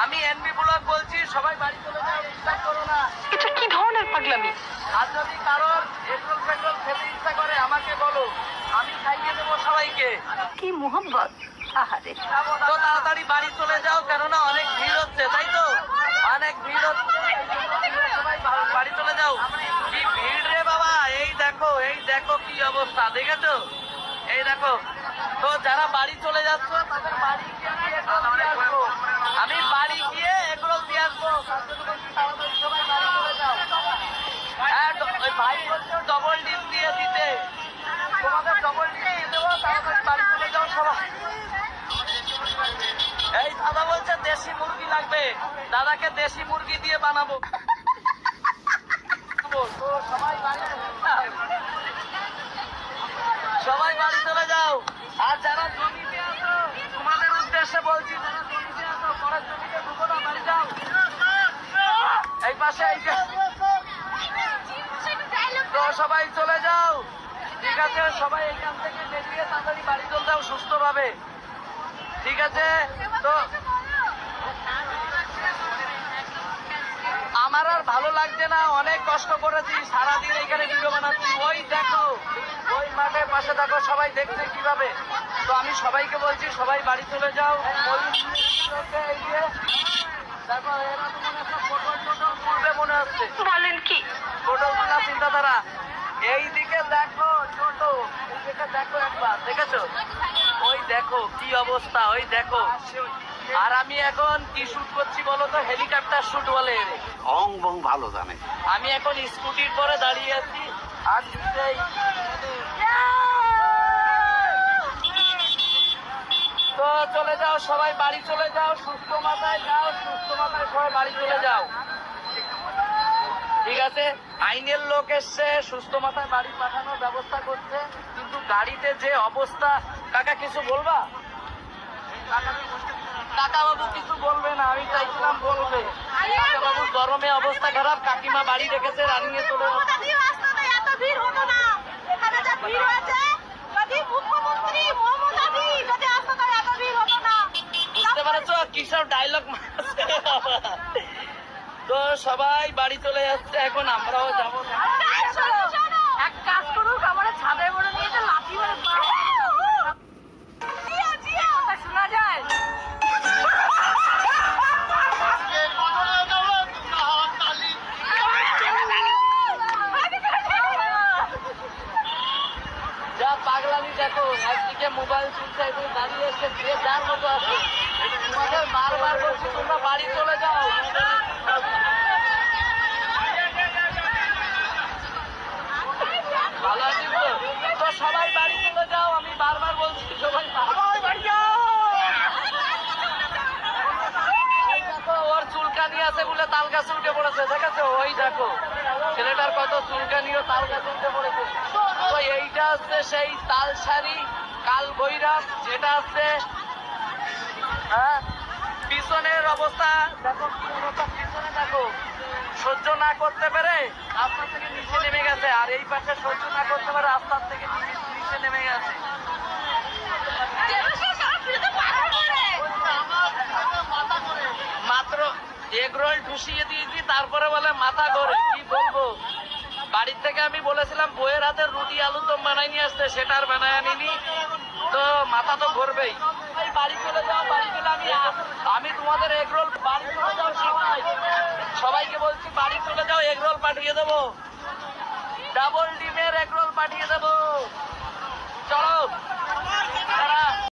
আমি NB blog বলছি, সবাই বাড়ি চলে যাও, ডিস্টার্ব করো না। এটা কি ধরনের পাগলামি? আর যদি কারোর এগরোল ফেগরোল খেতে ইচ্ছা করে আমাকে বলো, আমি খাইয়ে দেবো সবাইকে। কি মোহাম্মত! আহারে, তো তাড়াতাড়ি বাড়ি চলে যাও, কেননা অনেক ভিড় হচ্ছে, তাই তো? অনেক ভিড় হচ্ছে, সবাই বাড়ি চলে যাও। কি ভিড় রে বাবা! এই দেখো কি অবস্থা, দেখেছো? এই দেখো। তো যারা বাড়ি চলে যাচ্ছ তাদের বাড়ি গিয়ে আসবো, আমি বাড়ি গিয়ে এগরোল দিয়ে আসবো। সবাই বাড়ি চলে যাও। হ্যাঁ, ওই ভাই বলছো ডবল ডিম দিয়ে দিতে, তোমাদের ডবল ডিম দিয়ে দেবো, তাড়াতাড়ি বাড়ি চলে যাও সবাই। এই দাদা বলছে দেশি মুরগি লাগবে, দাদাকে দেশি মুরগি দিয়ে বানাবো। তো সবাই বাড়ি চলে যাও। আর যারা জমিতে আছো তোমাদের উদ্দেশ্যে বলছি, যারা জমিতে আছো পরের জমিতে ঢুকো না, বাড়ি যাও। এই পাশে তো সবাই চলে যাও, ঠিক আছে? সবাই এখান থেকে বেরিয়ে তাড়াতাড়ি বাড়ি চলে যাও সুস্থ ভাবে, ঠিক আছে? তো আমার আর ভালো লাগছে না, অনেক কষ্ট করেছি, সারাদিন এখানে ভিডিও বানাচ্ছি। ওই দেখো, ওই মাঠের পাশে দেখো, সবাই দেখছে কিভাবে। তো আমি সবাইকে বলছি সবাই বাড়ি চলে যাও। দেখো এরা তো মনে হচ্ছে পটল টটল করবে মনে হচ্ছে। বলেন কি? পটল তোলা চিন্তাধারা। এইদিকে দেখো ছোট, এইদিকে দেখো একবার, দেখেছো? ওই দেখো কি অবস্থা, ওই দেখো। আর আমি এখন কি শুট করছি বলো তো? হেলিকপ্টার শুট বলে। অং বং ভালো জানে। আমি এখন স্কুটির পরে দাঁড়িয়ে আছি, আর তো চলে যাও সবাই বাড়ি চলে যাও, সুস্থ মাথায় যাও, সুস্থ মাথায় সবাই বাড়ি চলে যাও, ঠিক আছে? আইনের লোক এসছে, সুস্থ মাথায় বাড়ি পাঠানোর ব্যবস্থা করছে, কিন্তু গাড়িতে যে অবস্থা। কাকা কিছু বলবা? কাকা বাবু কিছু বলবে না, আমি চাইছিলাম বলবে। কাকা বাবুর গরমে অবস্থা খারাপ, কাকিমা বাড়ি রেখেছে, রানিয়ে চলে বুঝতে পারছো কিসব ডায়লগ মারছে। তো সবাই বাড়ি চলে যাচ্ছে, এখন আমরাও যাবো। এক কাজ করুক, আমার ছাদে বড় নিয়ে লাঠি মারে শোনা যায়। যা পাগলামি দেখো, একদিকে মোবাইল চলছে, একদিকে দাঁড়িয়ে এসে যে যার মতো আছে। তোমাদের বারবার বলছি তোমরা বাড়ি চলে যাও। ভালো আছি তো? তো সবাই বাড়ি চলে যাও, আমি বারবার বলছি সবাই বাড়ি যাও। দেখো ওর চুলকানি আছে বলে তাল গাছে উঠে পড়েছে, দেখেছো? ওই দেখো ছেলেটার কত চুলকানি, ও তাল গাছে উঠে পড়েছে। তো এইটা হচ্ছে সেই তালসারি কাল ভৈরব, যেটা হচ্ছে হ্যাঁ। পিছনের অবস্থা দেখো, পিছনে দেখো, সহ্য না করতে পেরে রাস্তা থেকে নিচে নেমে গেছে, আর এই পাশে সহ্য না করতে পারে রাস্তার থেকে নিচে নেমে গেছে। মাত্র এগরোল ঠুসিয়ে দিয়েছি, তারপরে বলে মাথা ঘোরে। কি বলবো, বাড়ির থেকে আমি বলেছিলাম বইয়ের হাতের রুটি আলু দম বানাই নিয়ে আসতে, সেটা আর বানায় আনিনি, তো মাথা তো ঘুরবেই। বাড়ি চলে যাও, বাড়ি চলে আমি তোমাদের এগরোল বাড়ি চলে যাও, সবাইকে বলছি বাড়ি চলে যাও, এগরোল পাঠিয়ে দেবো, ডাবল ডিমের এগরোল পাঠিয়ে দেবো।